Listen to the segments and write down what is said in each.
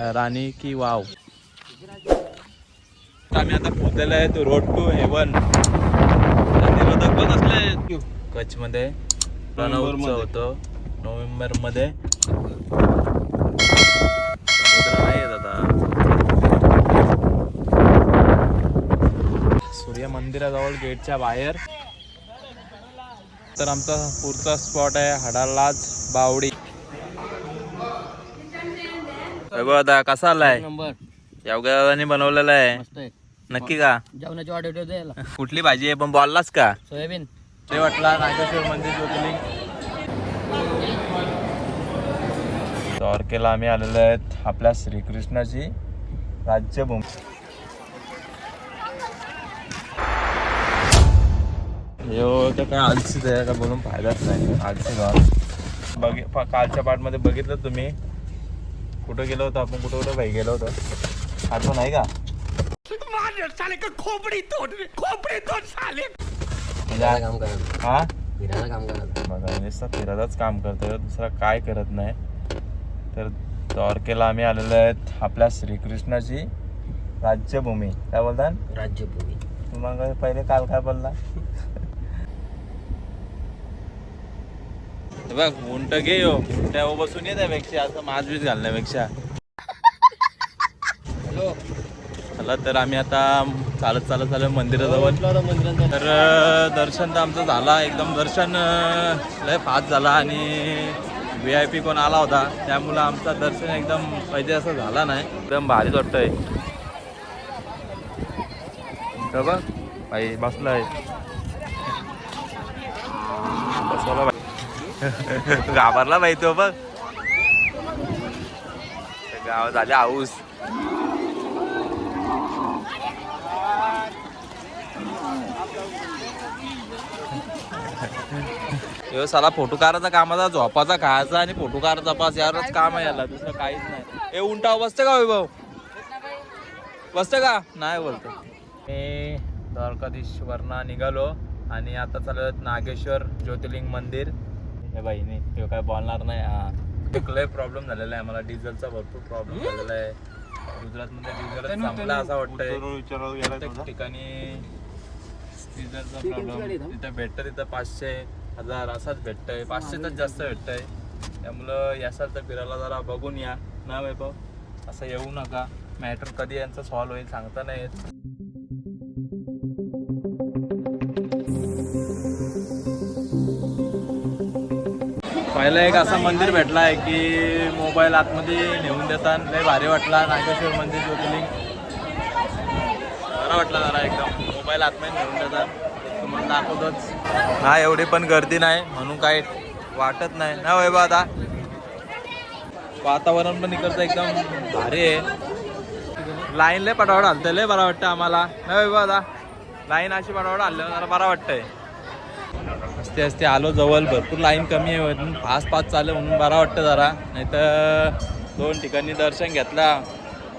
राणी की वाव. आम्ही आता पोहोचलेलो आहे तो रोड टू हेवन. निरोधक पण असले कच्छ मध्ये उत्सव होतो नोव्हेंबर मध्ये. समुद्र नाही दादा. सूर्य मंदिराजवळ गेटच्या बाहेर. तर आमचा पुढचा स्पॉट आहे हडालाज बावडी. आता कसा आलाय नंबर यावगावानी बनवलेला आहे. मस्त आहे. नक्की का जेवणाची ऑर्डर द्यायला कुठली भाजी आहे पण बोललास का? सोयाबीन. ते वाटला नागेश्वर मंदिर ज्योतिर्लिंग. द्वारकेला आम्ही आलेलो आहेत आपल्या श्रीकृष्णाची राज्यभूमी. तर काय आलसीच आहे का बोलून फायदाच नाही. आलसी गाव कालच्या पार्टमध्ये बघितलं तुम्ही कुठं गेलो होतो आपण. कुठं भाई गेलो होतो आठवण आहे का? हा बघा नुसतं फिरतच काम करतोय दुसरं काय करत नाही. तर द्वारकेला आम्ही आलेलो आहेत आपल्या श्रीकृष्णाची राज्यभूमी. काय बोलतात राज्यभूमी. मग पहिले काल काय बोलला बघ उंट घे यो त्या बसून येत त्यापेक्षा असं माजवीज घालण्यापेक्षा. हॅलो चला तर आम्ही आता चालत चालू मंदिराजवळ. तर दर्शन तर आमचं झाला एकदम. दर्शन लय फास्ट झाला आणि VIP कोण आला होता त्यामुळं आमचं दर्शन एकदम पाहिजे असं झाला नाही. एकदम भारीच वाटतंय. बघ भाई बसलाय बसवला भाई. घाबरला भाई तो बघ. गाव झाले हाऊस. यो साला फोटो काढायचा कामाचा झोपाचा खायचा आणि फोटो काढायचा पास यावरच काम आहे याला दुसरं काहीच नाही. हे उंटाव बसते का वैभव बसते का नाही बोलतो. मी द्वारकाधीश्वरना निघालो आणि आता चालत नागेश्वर ज्योतिर्लिंग मंदिर. हे बाई नाही काय बोलणार नाही. हा लय प्रॉब्लेम झालेला आहे मला. डिझेलचा भरपूर प्रॉब्लेम झालेला आहे. गुजरातमध्ये डिझेल संपला असं वाटतंय. प्रत्येक ठिकाणी डिझेलचा प्रॉब्लेम. तिथं भेटतं तिथं 500-1000 असाच भेटतंय. 500च जास्त भेटतंय. त्यामुळं यासाल तर फिरायला जरा बघून या ना वैभव. असं येऊ नका. मॅटर कधी यांचं सॉल्व्ह होईल सांगता नाही येत. पहिलं एक असं मंदिर भेटला आहे की मोबाईल आतमध्ये नेऊन देतात. लय भारी वाटला नागेश्वर मंदिर ज्योतिर्लिंग. बरं वाटलं जरा एकदम. मोबाईल आतमध्ये नेऊन देतात तुम्हाला दाखवतोच. हा एवढी पण गर्दी नाही म्हणून काही वाटत नाही ना वैभव. आता वातावरण पण इकडचं एकदम भारी आहे. लाईन लय पटावड हलतं लय बरं वाटतं आम्हाला ना वैभव. आता लाईन अशी पटावड हल्ल्यावर जरा बरं वाटतंय. असते असते आलो जवळ. भरपूर लाईन कमी आहे म्हणून फास्ट चाललं म्हणून बरं वाटतं जरा. नाही तर 2 ठिकाणी दर्शन घेतला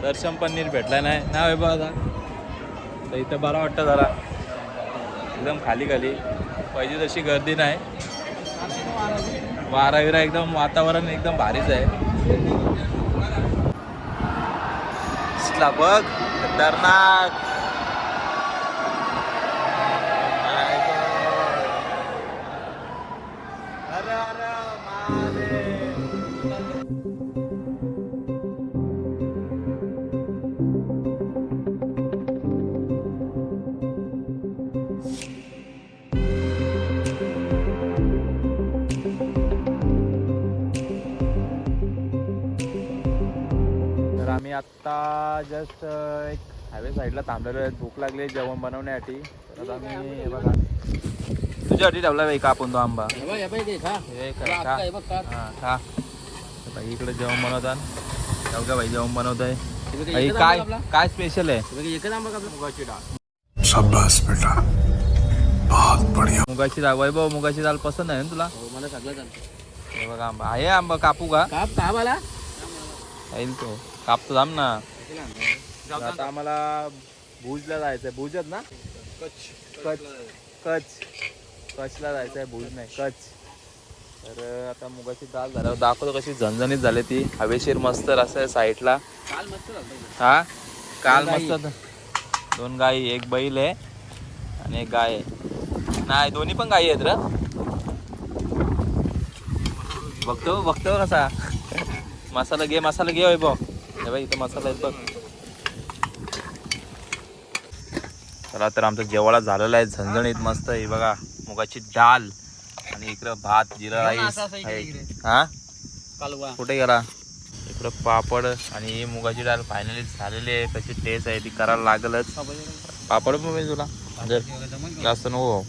दर्शन पण नीट भेटला नाही ना वैभव. आता तर इथं बरं वाटतं जरा एकदम खाली पाहिजे तशी गर्दी नाही. वारा विरा एकदम वातावरण एकदम भारीच आहे. बघ खतरनाक. आम्ही आत्ता जस्ट एक हायवे साईडला थांबलेलो आहे. भूक लागली जेवण बनवण्यासाठी. तर आता मी हे बघा तुझ्यासाठी ठेवला बाई कापून तो आंबा. खा बाई. इकडे जेवण बनवतात. ठेव बाई जेवण बनवत आहे. काय काय स्पेशल आहे? मुगाची डाळ. शाबास बेटा बहुत बढिया. मुगाची डाळ वैभव. मुगाची डाळ पसंत आहे ना तुला? मला सगळं चालतं. हे बघा आंबा आहे. आंबा कापू का? काप आला येईल तो कापतो थांब ना. आता आम्हाला भुजला जायचंय. भुजच ना? कच्छला जायचंय. भुज नाही कच्छ. तर आता मुगाची डाळ झाल्यावर दाखवतो कशी झणझणीत झाली ती हवेशीर मस्त असं आहे साईडला. काल मस्त झालं. हा काल दोन मस्त 2 गाई, एक बैल आहे आणि एक गाय आहे. नाही दोन्ही पण गाई आहेत र. बघतो कसा मसाला घे वैभव. हे बाई इथं मसाला आहेत बघ. चला तर आमचं जेवायला झालेलं आहे झणझणीत मस्त आहे बघा. मुगाची डाळ आणि इकडं भात जिरा राईस आहे. हा कालवा कुठे गेला? इकडं पापड आणि ही मुगाची डाळ फायनली झालेली आहे. कशी टेस्ट आहे ती करायला लागलच. पापड पण मी तुला जर जास्त नको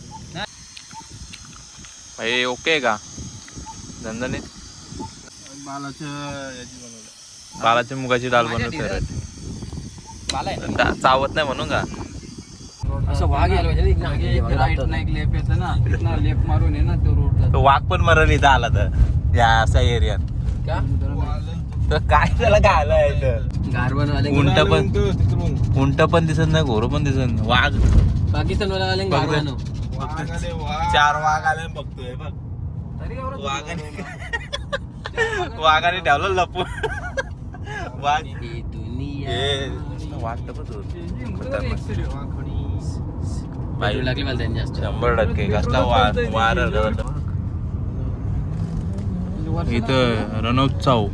भाई. ओके आहे का झणझणीत? बालाची मुगाची डाळ बनवत चावत नाही म्हणून का? असं वाघ यायला लेप येतं ना तिथनं लेप मारून आहे ना तो रोड तो वाघ पण मरल इथं आला तर या असा एरियात. का तर काय त्याला घालाय गारवन वाले उंट पण दिसत नाही, घोर पण दिसत नाही. वाघ पाकिस्तान वाले गारवन 4 वाघ आले बघतोय बघ. वाघाने ठेवलं लपून. वाघ वाटत लागली मला त्यांनी जास्त 100% कसला वार इथं रणोत्सव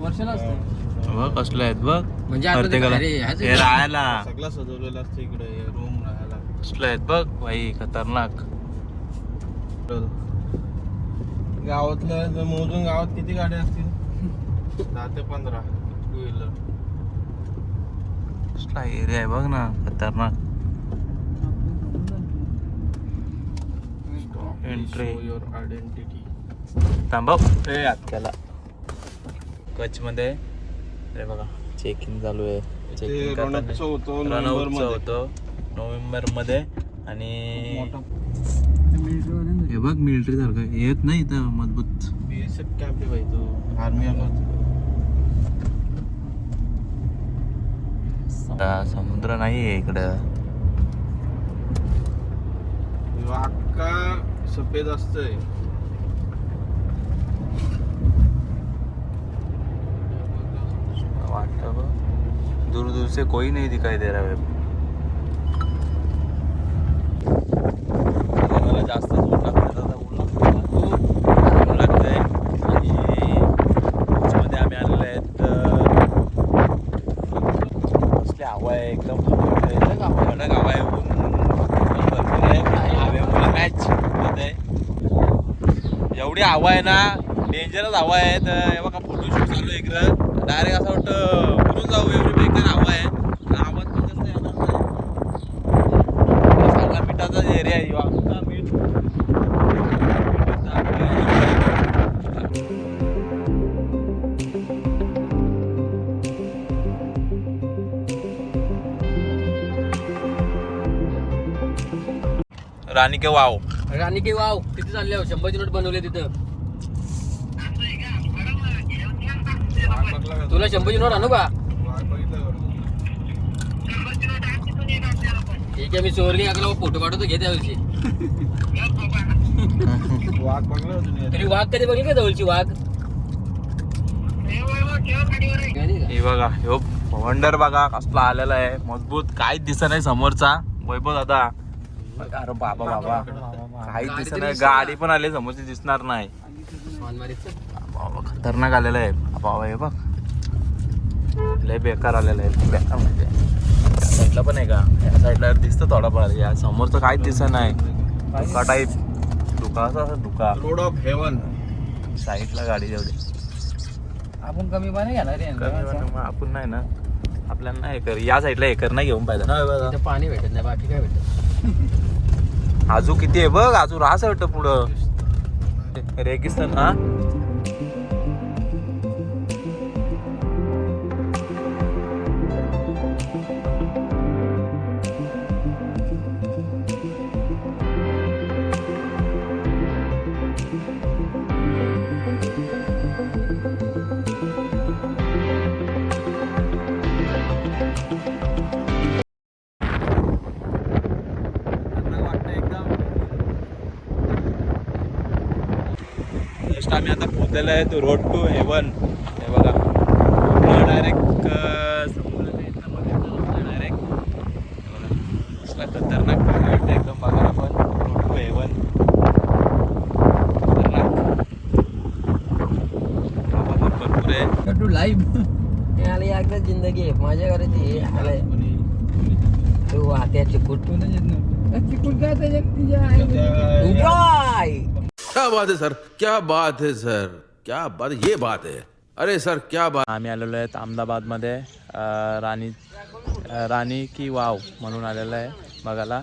वर्षाला असतं बघ कसले आहेत बघ. म्हणजे आता ते प्रत्येकाला अरे ह्याच हे राहायला सगळं सजवलेलं असतं इकडे रूम राहायला. कसले आहेत बघ भाई खतरनाक. गावातलं मोजून गावात किती गाड्या असतील? 10 ते 15 टू व्हीलर. कसला एरिया आहे बघ ना खतरनाक. Entry your identity. थांबव हे त्याला कच्छ मध्ये अरे बघा चेकिंग चालू आहे. चेकिंग रणोत्सव होतो रणोत्सव होतो नोव्हेंबर मध्ये. आणि हे बघ मिलिटरी सारखं येत नाही इथं मजबूत. बीएसएफ कॅम्प आहे भाई तो आर्मी आला. समुद्र नाही आहे इकडं. अख्खा सफेद असतंय. वाटतं बघ दूर दूर से कोई नहीं दिखाई दे रहा है. मला जास्त ऊन लागतं ऊन लागतंय. आणि मध्ये आम्ही आलेलो आहेत. कसली हवा आहे एकदम कडक हवा आहे. ऊन भरपूर आहे. हवेमुळे मॅच होत आहे. एवढी हवा आहे ना डेंजरस हवा आहे. तर हे बघा फोटोशूट चालू आहे इकडं. डायरेक्ट असं वाटतं उडून जाऊ एवढी बेकार हवा आहे. आवाज पण जास्त येणार नाही. सगळा मिठाचा एरिया आहे अख्खा मीठ. राणी के वाव तिथे चालले 100ची नोट बनवले तिथं. तुला 100ची नोट आणू का? ठीक आहे मी चोरली लागला फोटो काढतो घे त्यावेळी. वाघ बघला होता तरी वाघ कधी बघितली का जवळची वाघ? हे बघा ह्यो वंडर बघा कसला आलेला आहे मजबूत. काहीच दिसत नाही समोरचा. वैभव दादा अरे बाबा काहीच दिसत नाही. गाडी पण आली समोरची दिसणार नाही. बाबा खतरनाक आलेला आहे बाबा. हे बघ लय बेकार आलेला आहे. बेकार म्हणजे या साईडला पण आहे का? या साईडला दिसतं थोडाफार. या समोरचं काहीच दिसत नाही. धुका टाईप धुका असं धुका. Road of haven. साईडला गाडी जेवढी आपण कमी पाणी घेणार कमी आपण नाही ना. आपल्याला नाही एकर या साईडला एकर नाही घेऊन पाहिजे ना. पाणी भेटत नाही बाकी काय भेटत. आजू किती आहे बघ. आजू रास वाटतं पुढं रेगिस्तान. हा ऑलमोस्ट आम्ही आता पोहोचलेलो आहे तो रोड टू हेवन. हे बघा डायरेक्ट समुद्राच्या इथं बघायचं डायरेक्ट कसला खतरनाक भारी वाटतं एकदम बघायला पण. रोड टू हेवन खतरनाक भरपूर आहे. टू लाईव्ह आले एकदा जिंदगी आहे माझ्या घराची हे आलाय तू वाट्या चिकूट चिकूट काय क्या बात है सर, क्या बात है सर, क्या बात, ये बात है. अरे सर क्या बात. आम्ही आलेलो आहेत अहमदाबादमध्ये राणी की वाव म्हणून आलेलं आहे बघायला.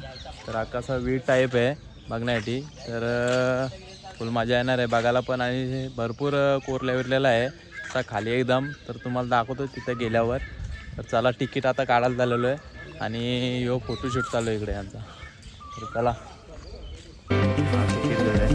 तर हा कसा वीड टाईप आहे बघण्यासाठी. तर फुल मजा येणार आहे बघायला पण. आणि भरपूर कोरल्या विरलेला आहे असा खाली एकदम. तर तुम्हाला दाखवतो तिथं गेल्यावर. तर चला तिकीट आता काढायला झालेलो आहे आणि यो फोटोशूट चालू आहे इकडे यांचा. तर चला तिकीट घेऊया.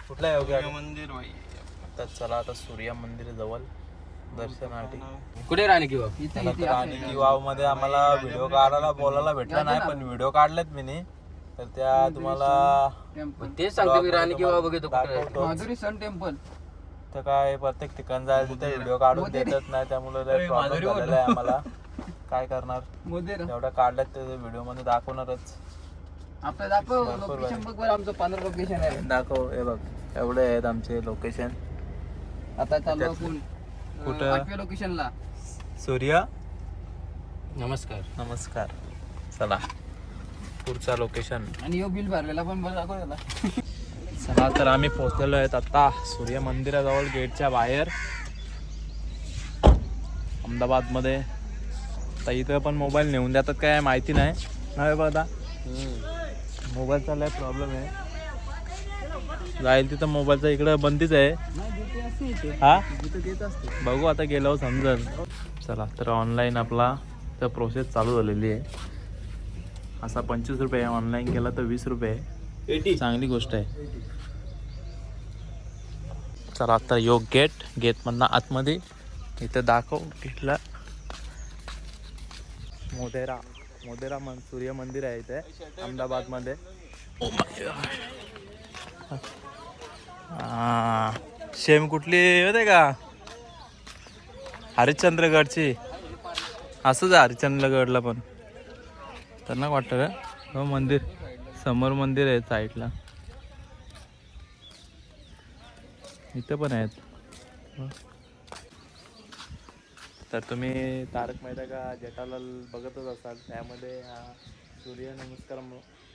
कुठला आहे मंदिर बाई. तर चला आता सूर्य मंदिर जवळ दर्शनासाठी. कुठे राणी किंवा राणी की वाव मध्ये आम्हाला व्हिडिओ काढायला बोलायला भेटला नाही पण व्हिडिओ काढलेत मी. तर त्या तुम्हाला तेच सांगतो मी राणी किंवा बघतो दाखवतो. Madhuri sun temple. तर काय प्रत्येक ठिकाण जायचं तिथे व्हिडिओ काढून देतच नाही त्यामुळे प्रॉब्लेम झालेला आहे आम्हाला. काय करणार एवढ्या काढल्यात ते व्हिडिओ मध्ये दाखवणारच. आपलं दाखव लोकेशन बघ बरं. आमचं 15 लोकेशन आहे. दाखव. हे बघ एवढे आहेत आमचे लोकेशन. आता चाललो आपण कुठं? 8व्या लोकेशनला. सूर्य नमस्कार. नमस्कार. चला पुढचा लोकेशन. आणि यो बिल भरलेला पण बघ दाखव त्याला. चला तर आम्ही पोहोचलेलो आहेत आता सूर्य मंदिराजवळ गेटच्या बाहेर अहमदाबादमध्ये. तर इथं पण मोबाईल नेऊन देतात काय माहिती नाही. नाही बघा मोबाईलचा लय प्रॉब्लेम आहे. जाईल तिथं मोबाईलचा इकडं बंदीच आहे. हा बघू आता गेल्यावर समजेल. चला तर ऑनलाईन आपला तर प्रोसेस चालू झालेली आहे. असा 25 रुपये ऑनलाईन केला तर 20 रुपये. चांगली गोष्ट आहे. चला आता योग गेटमधनं आतमध्ये इथं दाखव गेटला मोदेरा सूर्य मंदिर आहे इथे अहमदाबादमध्ये. शेम कुठली होते का हरिश्चंद्रगडची. असंच आहे हरिश्चंद्रगडला पण. त्यांना वाटतं का मंदिर समोर मंदिर आहे साईडला. इथं पण आहेत. तर तुम्ही तारक मेहता का जेठालाल बघतच असाल. त्यामध्ये हा सूर्य नमस्कार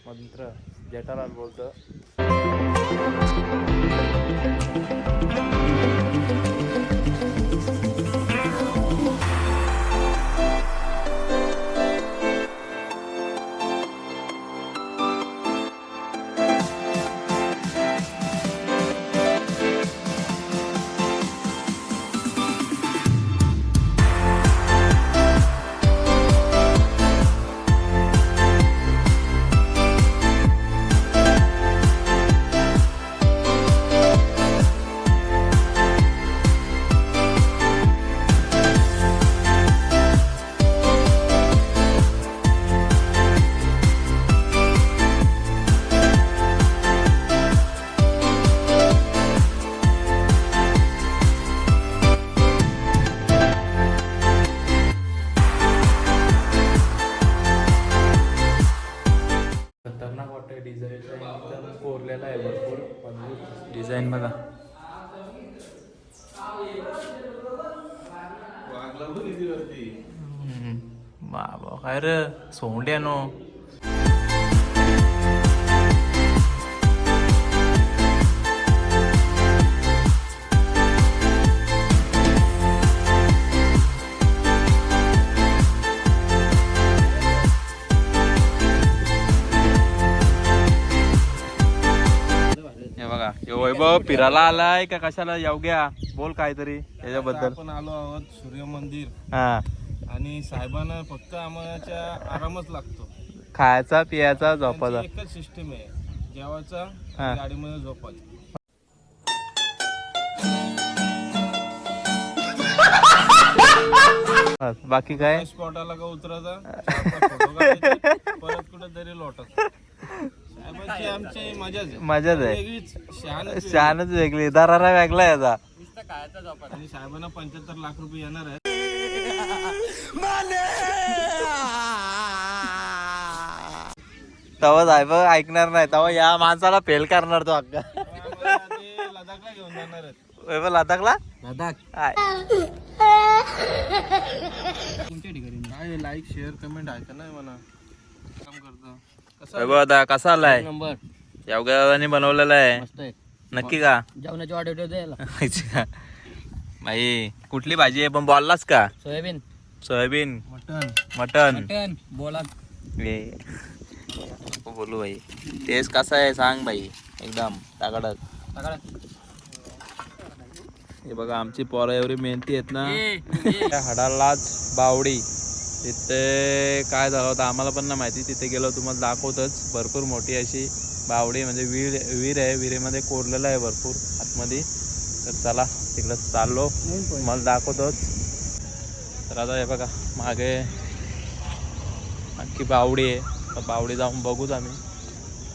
मंत्र जेठालाल बोलतो. कोरलेला आहे भरपूर डिझाईन बघा. बाबा काय रे सोंड्या नो. हे बघा वैभव फिरायला आलाय का कशाला येऊ घ्या बोल काहीतरी याच्याबद्दल. आपण आलो आहोत सूर्य मंदिर हा आणि साहेबांना फक्त आम्हाला आरामच लागतो. खायचा पियाचा झोपाचा त्यांची एकच सिस्टीम आहे, जेवायचा हा. गाडीमध्ये झोपायचं. बाकी काय स्पॉटाला का उतरायचा, फोटो काढायचे, परत कुठेतरी लोटायचं. साहेबांची आमची मजाच आहे. मजाच आहे. वेगळीच शहाणच आहे. शहाणच वेगळी दरारा वेगळा याचा. आणि साहेबांना 75 लाख रुपये येणार आहेत. तवा साहेब ऐकणार नाही, तवा या माणसाला फेल करणार तो अक्का. आम्हाला ते लडाखला घेऊन जाणार आहेत. वैभव लदाखला लडाख हाय. तुमच्या ठिकाणी काय लाईक शेअर कमेंट आहे नाही म्हणा. काम करतो कसं वैभव आता कसा आलाय? नंबर यावगावाने बनवलेला आहे मस्त आहे. नक्की का? जेवणाची ऑर्डर द्यायला. भाई कुठली भाजी आहे पण बोललास का? Soybean soybean mutton mutton mutton बोला. ए, नको बोलू भाई. टेस्ट कसा आहे सांग भाई. एकदम तागडत. हे बघा आमची पोरं एवढी मेहनती आहेत ना. त्या हडालाच बावडी तिथे काय झालं होतं आम्हाला पण ना माहिती. तिथे गेलो तुम्हाला दाखवतच. भरपूर मोठी अशी बावडी म्हणजे विहीर आहे. विहिरीमध्ये कोरलेलं आहे भरपूर आतमध्ये. तर चला तिकडं चाललो मला दाखवतोच. तर आता हे बघा मागे अख्खी बावडी आहे. तर बावडी जाऊन बघूच आम्ही.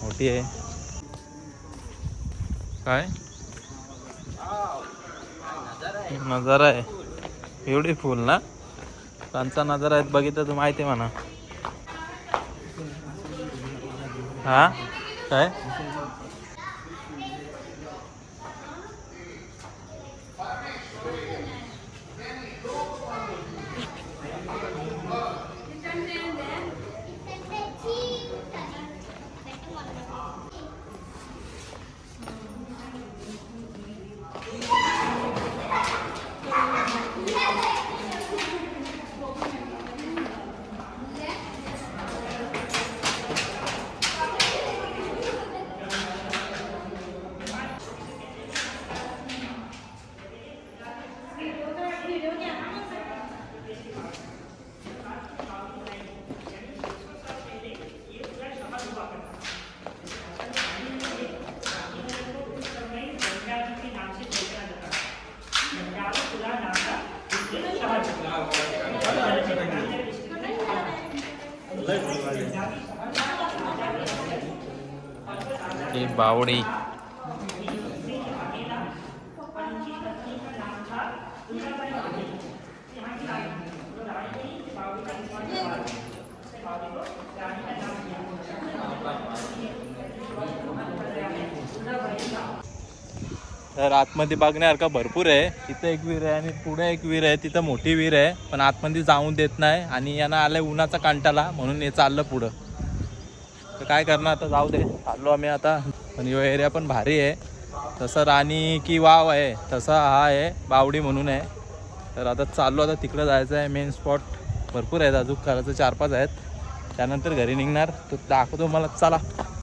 मोठी आहे काय नजारा आहे. ब्युटिफुल ना. त्यांचा नजारा आहेत बघितलं तर माहिती आहे म्हणा. हा काय ही बावडी. तर आतमध्ये बघण्यासारखं भरपूर आहे. इथं एक विहीर आहे आणि पुढे एक विहीर आहे. तिथं मोठी विहीर आहे पण आतमध्ये जाऊन देत नाही. आणि यांना आलाय उन्हाचा कंटाळा म्हणून हे चाललं पुढं. तर काय करणार आता जाऊ दे. चाललो आम्ही आता. पण यो एरिया पण भारी आहे. तसं राणी की वाव आहे तसा हा आहे बावडी म्हणून आहे. तर आता चाललो आता तिकडं जायचं आहे. मेन स्पॉट भरपूर आहेत अजून करायचं 4-5 आहेत. त्यानंतर घरी निघणार. तर दाखवतो मला. चला.